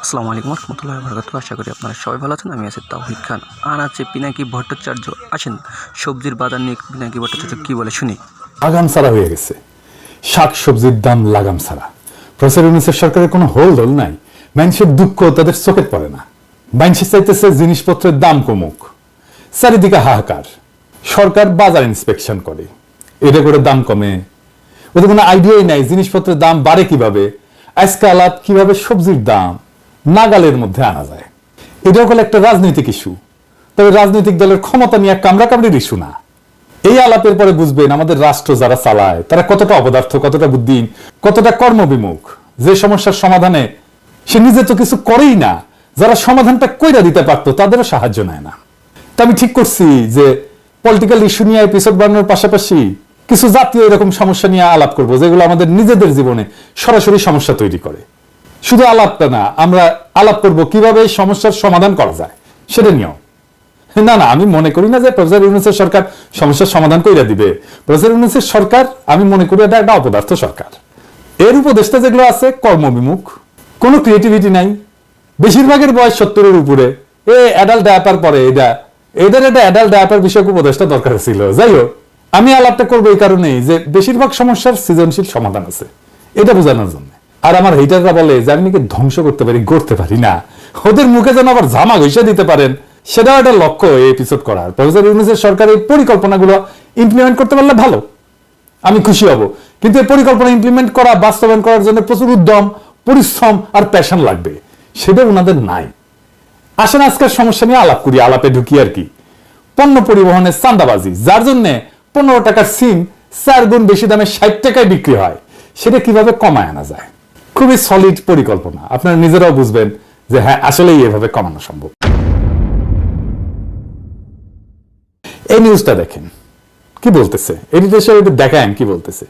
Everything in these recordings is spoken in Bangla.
আসসালামু আলাইকুম রহমতুল্লাহি ওয়া বারাকাতুহু। আশা করি আপনারা সবাই ভালো আছেন। আমি আছি তাওহিদ খান। আর আছে পিনাকি ভট্টাচার্য। আসেন সবজির বাজার নিয়ে পিনাকি ভট্টাচার্য কি বলে শুনি। লাগাম ছাড়া হয়ে গেছে, শাক সবজির দাম লাগাম ছাড়া। প্রফেসর ইউনূসের সরকারের কোনো হোলদোল নাই। মানুষের দুঃখ তাদের চোখে পড়ে না। মানুষের চাইতেছে জিনিসপত্রের দাম কমুক, চারিদিকে হাহাকার। সরকার বাজার ইন্সপেকশন করে, এটা করে দাম কমে। ওদের কোনো আইডিয়াই নাই জিনিসপত্রের দাম বাড়ে কিভাবে, আজকে আলাপ কিভাবে সবজির দাম নাগালের মধ্যে আনা যায়। এটাও হলো একটা রাজনৈতিক ইস্যু, তবে রাজনৈতিক দলের ক্ষমতা নিয়ে কামড়াকামড়ির ইস্যু না। এই আলাপের পরে বুঝবেন আমাদের রাষ্ট্র যারা চালায় তারা কতটা অপদার্থ, কতটা বুদ্ধিহীন, কতটা কর্মবিমুখ। যে সমস্যার সমাধানে সে নিজে তো কিছু করেই না, যারা সমাধানটা কইরা দিতে পারতো তাদেরও সাহায্য নেয় না। তা আমি ঠিক করছি যে পলিটিক্যাল ইস্যু নিয়ে এপিসোড বানানোর পাশাপাশি কিছু জাতীয় এরকম সমস্যা নিয়ে আলাপ করব, যেগুলো আমাদের নিজেদের জীবনে সরাসরি সমস্যা তৈরি করে। শুধু আলাপটা না, আমরা আলাপ করব কিভাবে এই সমস্যার সমাধান করা যায় সেটা নিয়েও। না না, আমি মনে করি না যে প্রফেসর ইউনূসের সরকার সমস্যার সমাধান কইরা দিবে। প্রফেসর ইউনূসের সরকার আমি মনে করি এটা একটা অপদার্থ সরকার। এর উপদেষ্টা যেগুলো আছে কর্মবিমুখ, কোনো ক্রিয়েটিভিটি নাই। বেশিরভাগের বয়স 70-এর উপরে। অ্যাডাল্ট ডায়াপার পরে এদের একটা অ্যাডাল্ট ডায়াপার বিষয়ক উপদেষ্টা দরকার ছিল। যাই হোক, আমি আলাপটা করবো এই কারণেই যে বেশিরভাগ সমস্যার সৃজনশীল সমাধান আছে, এটা বোঝানোর জন্য। আর আমার হেটাররা বলে যে আমি নাকি ধ্বংস করতে পারি, গড়তে পারি না। ওদের মুখে যেন আবার জামা ঘষে দিতে পারেন, সেটাও একটা লক্ষ্য এই এপিসোড করার। প্রফেসর ইউনূসের সরকার এই পরিকল্পনাগুলো ইমপ্লিমেন্ট করতে পারলে ভালো, আমি খুশি হব। কিন্তু এই পরিকল্পনা ইমপ্লিমেন্ট করা, বাস্তবায়ন করার জন্য প্রচুর উদ্যম, পরিশ্রম আর প্যাশন লাগবে, সেটা ওনাদের নাই। আসেন আজকের সমস্যা নিয়ে আলাপ করি। আলাপে ঢুকি আর কি, পণ্য পরিবহনের চাঁদাবাজি, যার জন্য 15 টাকার সিম 4 গুণ বেশি দামে 60 টাকায় বিক্রি হয়, সেটা কিভাবে কমায় আনা যায়। খুবই সলিড পরিকল্পনা, আপনারা নিজেরাও বুঝবেন যে হ্যাঁ আসলেই এভাবে কমানো সম্ভব। এই নিউজটা দেখেন কি বলতেছে, এডিটেশন দেখেন কি বলতেছে।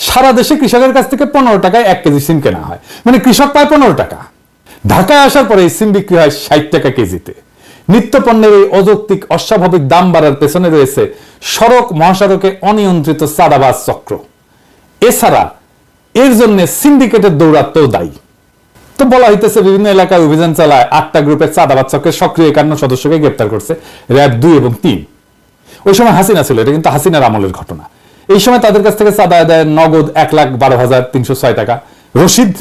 সারা দেশে কৃষকের কাছ থেকে 15 টাকায় 1 কেজি সিম কেনা হয়, মানে কৃষক পায় 15 টাকা। ঢাকায় আসার পরে এই সিম বিক্রি হয় 60 টাকা কেজিতে। নিত্য পণ্যের এই অযৌক্তিক অস্বাভাবিক দাম বাড়ার পেছনে রয়েছে সড়ক মহাসড়কে অনিয়ন্ত্রিত চাঁদাবাজ চক্র। এছাড়া এর জন্য সিন্ডিকেটের দৌরাত্ম্যও দায়ী। তো বলা হইতেছে বিভিন্ন এলাকায় অভিযান চালায় 8টা গ্রুপের চাঁদাবাজ চক্রের সক্রিয় 51 সদস্যকে গ্রেপ্তার করছে র‍্যাব 2 এবং 3। ওই সময় হাসিনা ছিল, এটা কিন্তু হাসিনার আমলের ঘটনা। এই সময় তাদের কাছ থেকে চাঁদা আদায় নগদ 1,12,306 টাকা, রশিদ,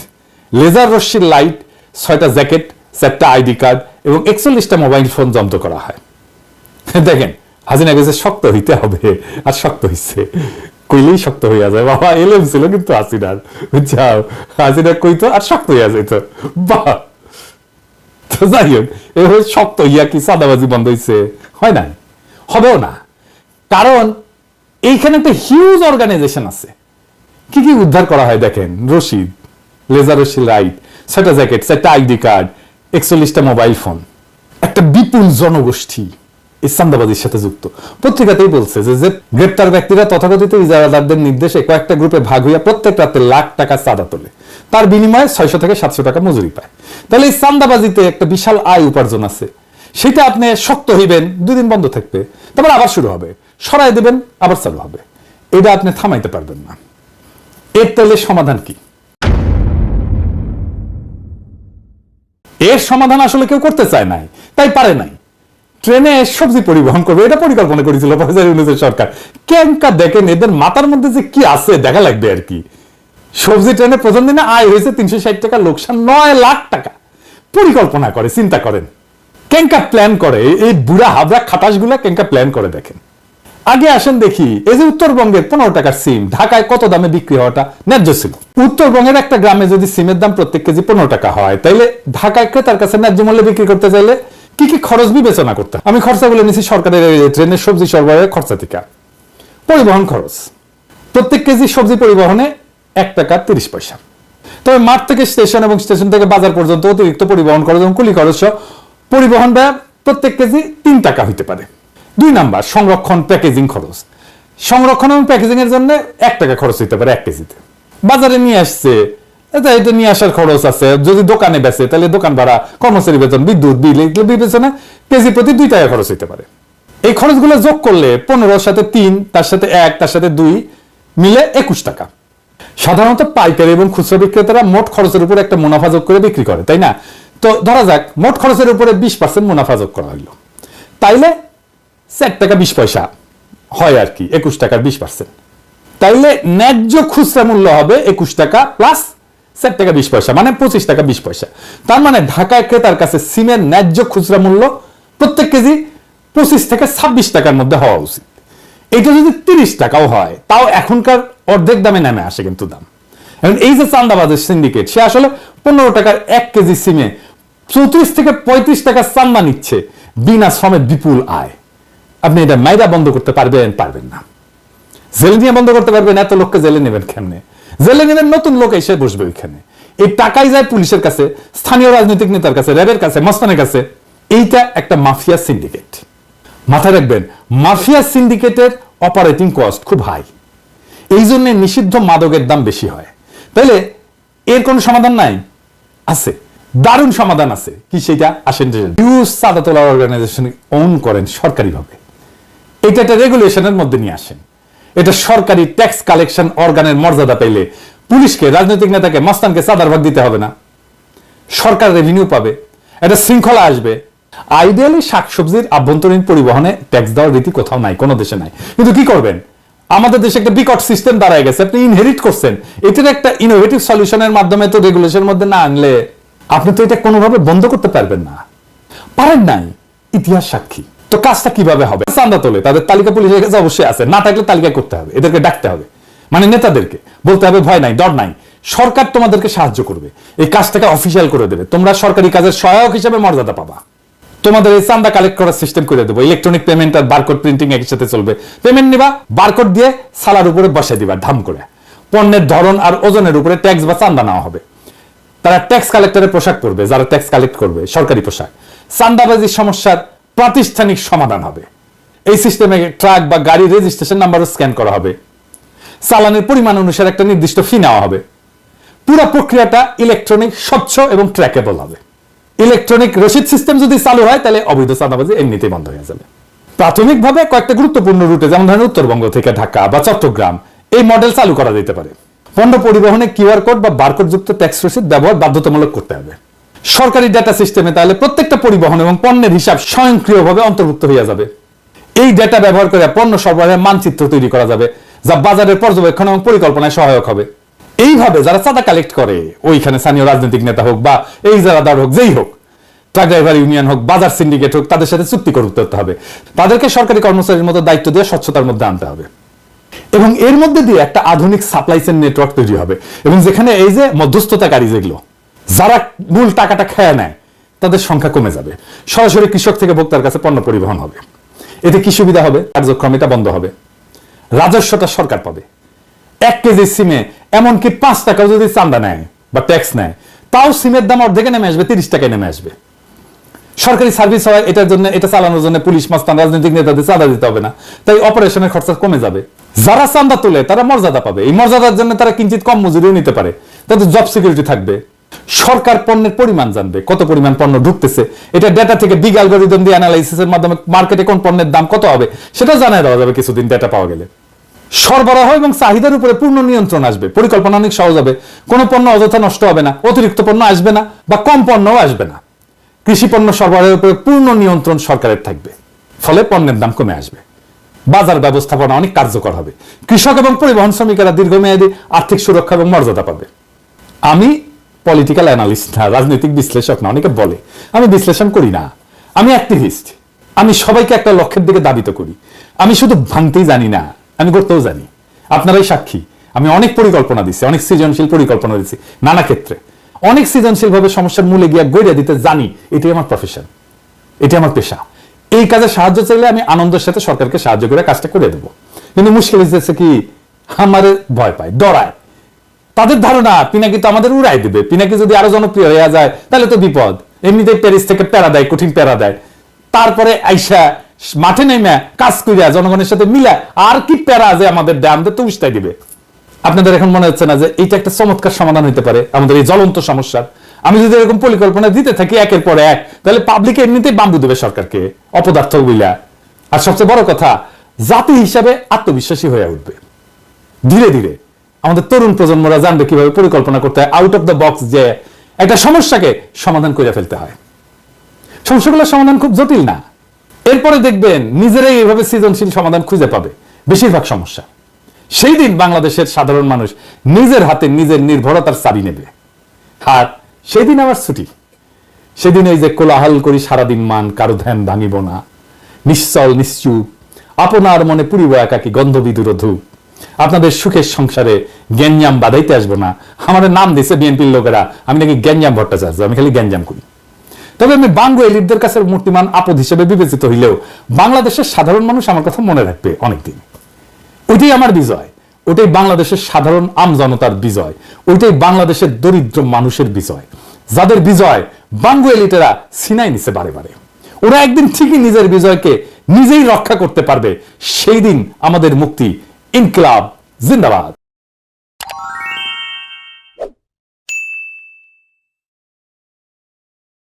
লেজার রশ্মির লাইট, 6টা জ্যাকেট, 4টা আইডি কার্ড এবং 41টা মোবাইল ফোন জব্দ করা হয়। দেখেন হাসিনা গেছে শক্ত হইতে হবে, আর শক্ত হইছে, কইলেই শক্ত হইয়া যায়। বাবা এলএম ছিল কিন্তু হাসিনার, বুঝছাও, হাসিনা কইতো আর শক্ত হইয়া যেত। বাহ, তো যাই হোক, এভাবে শক্ত হইয়া কি চাঁদাবাজি বন্ধ হইছে? হয় নাই, হবেও না। কারণ এইখানে একটা হিউজ অর্গানাইজেশন আছে। কি কি উদ্ধার করা হয় দেখেন, রশিদ, লেজার রশ্মির লাইট, 6টা জ্যাকেট, 4টা আইডি কার্ড, 41টা মোবাইল ফোন। একটা বিপুল জনগোষ্ঠী এই চাঁদাবাজির সাথে যুক্ত। পত্রিকাতেই বলছে যে গ্রেপ্তার ব্যক্তিরা তথাকথিত ইজারাদারদের নির্দেশে কয়েকটা গ্রুপে ভাগ হইয়া প্রত্যেক রাতে লাখ টাকা চাঁদা তোলে, তার বিনিময়ে 600 থেকে 700 টাকা মজুরি পায়। তাহলে এই চাঁদাবাজিতে একটা বিশাল আয় উপার্জন আছে। সেটা আপনি শক্ত হইবেন, 2 দিন বন্ধ থাকবে, তারপর আবার শুরু হবে, সরাই দেবেন, আবার চালু হবে। এটা আপনি থামাইতে পারবেন না। এর তাহলে সমাধান কি? এর সমাধান আসলে কেউ করতে চায় নাই, তাই পারে নাই। ট্রেনে সবজি পরিবহন করবে, এটা পরিকল্পনা করেছিল প্রফেসর ইউনূসের সরকার। কেনকা দেখেন এদের মাথার মধ্যে যে কি আছে দেখা লাগবে আর কি। সবজি ট্রেনে প্রথম দিনে আয় হয়েছে 360 টাকা, লোকসান 9 লাখ টাকা। পরিকল্পনা করে, চিন্তা করেন কেনকা প্ল্যান করে এই বুড়া হাবড়া খাটাস গুলা, কেনকা প্ল্যান করে দেখেন। আগে আসেন দেখি, এই যে উত্তরবঙ্গের 15 টাকার সিম ঢাকায় কত দামে বিক্রি হওয়াটা ন্যায্য ছিল? উত্তরবঙ্গের একটা গ্রামে যদি সিমের দাম প্রত্যেক কেজি 15 টাকা হয়, তাইলে ঢাকায় ক্রেতার কাছে ন্যায্য মূল্যে বিক্রি করতে চাইলে কি কি খরচ বিবেচনা করতে? আমি খরচাগুলো নিচ্ছি সরকারের ট্রেনের সবজি সরবরাহের খরচা থেকে। পরিবহন খরচ, প্রত্যেক কেজি সবজি পরিবহনে 1 টাকা 30 পয়সা। তবে মাঠ থেকে স্টেশন এবং স্টেশন থেকে বাজার পর্যন্ত অতিরিক্ত পরিবহন খরচ এবং কুলি খরচ পরিবহন ব্যয় প্রত্যেক কেজি 3 টাকা হইতে পারে। 2 নাম্বার সংরক্ষণ প্যাকেজিং খরচ। সংরক্ষণ এবং প্যাকেজিং এর জন্য 1 টাকা খরচ হইতে পারে 1 কেজিতে। বাজারে নিয়ে আসছে, এটা নিয়ে আসার খরচ আছে। যদি দোকানে বেচে তাহলে দোকান ভাড়া, কর্মচারী বেতন, বিদ্যুৎ বিল, এগুলো বিবেচনা কেজি প্রতি 2 টাকা খরচ হইতে পারে। এই খরচগুলো যোগ করলে 15 সাথে 3, তার সাথে 1, তার সাথে 2 মিলে 21 টাকা। সাধারণত পাইকারি এবং খুচরা বিক্রেতারা মোট খরচের উপর একটা মুনাফা যোগ করে বিক্রি করে, তাই না? তো ধরা যাক মোট খরচের উপরে 20% মুনাফা যোগ করা হইল, তাইলে 4 টাকা 20 পয়সা হয় আর কি, 21 টাকার 20%। তাইলে ন্যায্য খুচরা মূল্য হবে 21 টাকা প্লাস 4 টাকা 20 পয়সা, মানে 25 টাকা 20 পয়সা। তার মানে ঢাকায় ক্রেতার কাছে সিমের ন্যায্য খুচরা মূল্য প্রত্যেক কেজি 25 থেকে 26 টাকার মধ্যে হওয়া উচিত। এটা যদি 30 টাকাও হয় তাও এখনকার অর্ধেক দামে নেমে আসে কিন্তু দাম। এখন এই যে চান্দাবাজের সিন্ডিকেট, সে আসলে 15 টাকার 1 কেজি সিমে 34 থেকে 35 টাকা চান্দা নিচ্ছে, বিনা শ্রমে বিপুল আয়। আপনি এটা মাইরা বন্ধ করতে পারবেন? পারবেন না। জেলে নিয়ে বন্ধ করতে পারবেন? এত লোককে জেলে নেবেন কেমনে? জেলে নেবেন নতুন লোক এসে বসবে ওইখানে। এই টাকাই যায় পুলিশের কাছে, স্থানীয় রাজনৈতিক নেতার কাছে, র্যাবের কাছে, মস্তানের কাছে। এইটা একটা মাফিয়া সিন্ডিকেট। মাথায় রাখবেন, মাফিয়া সিন্ডিকেটের অপারেটিং কস্ট খুব হাই, এই জন্য নিষিদ্ধ মাদকের দাম বেশি হয়। তাইলে এর কোনো সমাধান নাই? আছে, দারুণ সমাধান আছে। কি সেটা? আসেন। ইউজ চাঁদা তোলা অর্গানাইজেশন ওন করেন সরকারিভাবে, এটা একটা রেগুলেশনের মধ্যে নিয়ে আসেন। এটা সরকারি ট্যাক্স কালেকশন অর্গানের মর্যাদা পেলে পুলিশকে, রাজনৈতিক নেতাকে, মস্তানকে চাঁদার ভাগ দিতে হবে না, সরকার রেভিনিউ পাবে, একটা শৃঙ্খলা আসবে। আইডিয়ালি শাকসবজির আভ্যন্তরীণ পরিবহনে ট্যাক্স দেওয়ার রীতি কোথাও নাই, কোনো দেশে নাই। কিন্তু কি করবেন, আমাদের দেশে একটা বিকট সিস্টেম দাঁড়ায় গেছে, আপনি ইনহেরিট করছেন। এটার একটা ইনোভেটিভ সলিউশনের মাধ্যমে তো রেগুলেশনের মধ্যে না আনলে আপনি তো এটা কোনোভাবে বন্ধ করতে পারবেন না, পারেন নাই, ইতিহাস সাক্ষী। তো কাজটা কিভাবে হবে? চাঁদা তোলে তাদের তালিকা পুলিশের কাছে অবশ্যই আছে, না থাকলে তালিকা করতে হবে, এদেরকে ডাকতে হবে, মানে নেতাদেরকে বলতে হবে ভয় নাই, ডর নাই, সরকার তোমাদেরকে সাহায্য করবে, এই কাজটাকে অফিসিয়াল করে দেবে, তোমরা সরকারি কাজের সহায়ক হিসেবে মর্যাদা পাবা। তোমাদের এই চাঁদা কালেক্ট করার সিস্টেম করে দেবো, ইলেকট্রনিক পেমেন্ট আর বারকোড প্রিন্টিং একই সাথে চলবে। পেমেন্ট নিবা, বারকোড দিয়ে সালার উপরে বসে দিবা ধাম করে, পণ্যের ধরন আর ওজনের উপরে ট্যাক্স বা চাঁদা নেওয়া হবে। তারা ট্যাক্স কালেক্টরের পোশাক পরবে, যারা ট্যাক্স কালেক্ট করবে সরকারি পোশাক। চাঁদাবাজির সমস্যার প্রাতিষ্ঠানিক সমাধান হবে। এই সিস্টেমে ট্রাক বা গাড়ি রেজিস্ট্রেশন নাম্বারও স্ক্যান করা হবে, চালানের পরিমাণ অনুসারে একটা নির্দিষ্ট ফি নেওয়া হবে। পুরো প্রক্রিয়াটা ইলেকট্রনিক, স্বচ্ছ এবং ট্র্যাকেবল হবে। ইলেকট্রনিক রসিদ সিস্টেম যদি চালু হয় তাহলে অবৈধ চাঁদাবাজি এমনিতেই বন্ধ হয়ে যাবে। প্রাথমিকভাবে কয়েকটা গুরুত্বপূর্ণ রুটে, যেমন ধরেন উত্তরবঙ্গ থেকে ঢাকা বা চট্টগ্রাম, এই মডেল চালু করা যেতে পারে। পণ্য পরিবহনে কিউআর কোড বা বারকোড যুক্ত ট্যাক্স রসিদ ব্যবহার বাধ্যতামূলক করতে হবে। সরকারি ডেটা সিস্টেমে তাহলে প্রত্যেকটা পরিবহন এবং পণ্যের হিসাব স্বয়ংক্রিয়ভাবে অন্তর্ভুক্ত হয়ে যাবে। এই ডেটা ব্যবহার করে পণ্য সরবরাহের মানচিত্র তৈরি করা যাবে, যা বাজারের পর্যবেক্ষণ এবং পরিকল্পনায় সহায়ক হবে। এইভাবে যারা চাঁদা কালেক্ট করে, ওইখানে স্থানীয় রাজনৈতিক নেতা হোক বা এই ইজারাদার হোক, যেই হোক, ট্রাক ড্রাইভার ইউনিয়ন হোক, বাজার সিন্ডিকেট হোক, তাদের সাথে চুক্তি করতে হবে। তাদেরকে সরকারি কর্মচারীর মতো দায়িত্ব দিয়ে স্বচ্ছতার মধ্যে আনতে হবে। এবং এর মধ্যে দিয়ে একটা আধুনিক সাপ্লাই চেইন নেটওয়ার্ক তৈরি হবে, এবং যেখানে এই যে মধ্যস্থতাকারী যেগুলো, যারা মূল টাকাটা খেয়ে নেয়, তাদের সংখ্যা কমে যাবে। সরাসরি কৃষক থেকে ভোক্তার কাছে পণ্য পরিবহন হবে। এতে কি সুবিধা হবে? কার্যক্রম এটা বন্ধ হবে, রাজস্বটা সরকার পাবে। 1 কেজি সিমে এমনকি 5 টাকাও যদি চাঁদা নেয় বা ট্যাক্স নেয়, তাও সিমের দাম অর্ধেকে নেমে আসবে, 30 টাকায় নেমে আসবে। সরকারি সার্ভিস হয়, এটার জন্য, এটা চালানোর জন্য পুলিশ, মাস্তান, রাজনৈতিক নেতাদের চাঁদা দিতে হবে না, তাই অপারেশনের খরচা কমে যাবে। যারা চাঁদা তোলে তারা মর্যাদা পাবে, এই মর্যাদার জন্য তারা কিঞ্চিত কম মজুরিও নিতে পারে, তাদের জব সিকিউরিটি থাকবে। সরকার পণ্যের পরিমাণ জানবে, কত পরিমাণ পণ্য ঢুকতেছে, এটা ডেটা থেকে বিগ অ্যালগরিদম দিয়ে অ্যানালাইসিসের মাধ্যমে মার্কেটে কোন পণ্যের দাম কত হবে সেটা জানিয়ে দেওয়া যাবে কিছুদিন ডেটা পাওয়া গেলে। সরবরাহ এবং চাহিদার উপরে পূর্ণ নিয়ন্ত্রণ আসবে, পরিকল্পনা অনেক সহজ হবে, কোনো পণ্য অযথা নষ্ট হবে না, অতিরিক্ত পণ্য আসবে না বা কম পণ্যও আসবে না। কৃষি পণ্য সরবরাহের উপরে পূর্ণ নিয়ন্ত্রণ সরকারের থাকবে, ফলে পণ্যের দাম কমে আসবে। বাজার ব্যবস্থাপনা অনেক কার্যকর হবে, কৃষক এবং পরিবহন শ্রমিকেরা দীর্ঘমেয়াদী আর্থিক সুরক্ষা এবং মর্যাদা পাবে। আমি পলিটিক্যাল অ্যানালিস্ট না, রাজনৈতিক বিশ্লেষক না, অনেকে বলে আমি বিশ্লেষণ করি না, আমি অ্যাক্টিভিস্ট। আমি সবাইকে একটা লক্ষ্যের দিকে দাবিত করি। আমি শুধু ভাঙতেই জানি না, আমি করতেও জানি, আপনারাই সাক্ষী। আমি অনেক পরিকল্পনা দিচ্ছি, অনেক সৃজনশীল পরিকল্পনা দিচ্ছি নানা ক্ষেত্রে, অনেক সৃজনশীল ভাবে সমস্যার মূলে গিয়ে গড়িয়ে দিতে জানি। এটাই আমার প্রফেশন, এটি আমার পেশা। এই কাজে সাহায্য চাইলে আমি আনন্দের সাথে সরকারকে সাহায্য করে কাজটা করে দেবো। কিন্তু মুশকিল হচ্ছে কি, আমার ভয় পায়, ডরায়। তাদের ধারণা পিনাকি তো আমাদের উড়াই দেবে, পিনাকি যদি আরো জনপ্রিয় হয়ে যায় তাহলে তো বিপদ। এমনিতেই প্যারিস থেকে প্যারা দেয়, কঠিন প্যারা দেয়, তারপরে আইসা মাঠে নেমে কাজ করিয়া জনগণের সাথে মিলা আর কি প্যারা যে আমাদের দেয়, আমাদের তো উস্তাই দিবে। আপনাদের এখন মনে হচ্ছে না যে এইটা একটা চমৎকার সমাধান হইতে পারে আমাদের এই জ্বলন্ত সমস্যার? আমি যদি এরকম পরিকল্পনা দিতে থাকি একের পর এক, তাহলে পাবলিক এমনিতেই বাম্বু দেবে সরকারকে, অপদার্থ বইলা। আর সবচেয়ে বড় কথা, জাতি হিসাবে আত্মবিশ্বাসী হয়ে উঠবে। ধীরে ধীরে আমাদের তরুণ প্রজন্মরা জানবে কিভাবে পরিকল্পনা করতে হয়, আউট অফ দ্য বক্স, যে একটা সমস্যাকে সমাধান করে ফেলতে হয়। সমস্যাগুলোর সমাধান খুব জটিল না। এরপরে দেখবেন নিজেরাই এইভাবে সৃজনশীল সমাধান খুঁজে পাবে বেশিরভাগ সমস্যা। সেই দিন বাংলাদেশের সাধারণ মানুষ নিজের হাতে নিজের নির্ভরতার চাবি নেবে। আর সেই দিন আবার ছুটি। সেদিন এই যে কোলাহল করি সারাদিন মান, কারো ধ্যান ভাঙিব না, নিশ্চল নিশ্চুপ আপনার মনে পুরিব একাকি গন্ধবিদুর ধূপ, আপনাদের সুখের সংসারে গ্যাঞ্জাম বাধাইতে আসবো না। আমার নাম দিছে বিএনপির লোকেরা, আমি নাকি গ্যাঞ্জাম ভট্টাচার্য, আমি খালি গ্যাঞ্জাম করি। তবে আমি বাঙ্গু এলিটদের কাছে মূর্তিমান আপদ হিসেবে বিবেচিত হইলেও বাংলাদেশের সাধারণ মানুষ আমার কথা মনে রাখবে অনেকদিন। ওইটাই আমার বিজয়, ওইটাই বাংলাদেশের সাধারণ আমজনতার বিজয়, ওইটাই বাংলাদেশের দরিদ্র মানুষের বিজয়, যাদের বিজয় বাঙ্গু এলিটেরা সিনাই নিছে বারে বারে। ওরা একদিন ঠিকই নিজের বিজয়কে নিজেই রক্ষা করতে পারবে। সেই দিন আমাদের মুক্তি। ইনকিলাব জিন্দাবাদ।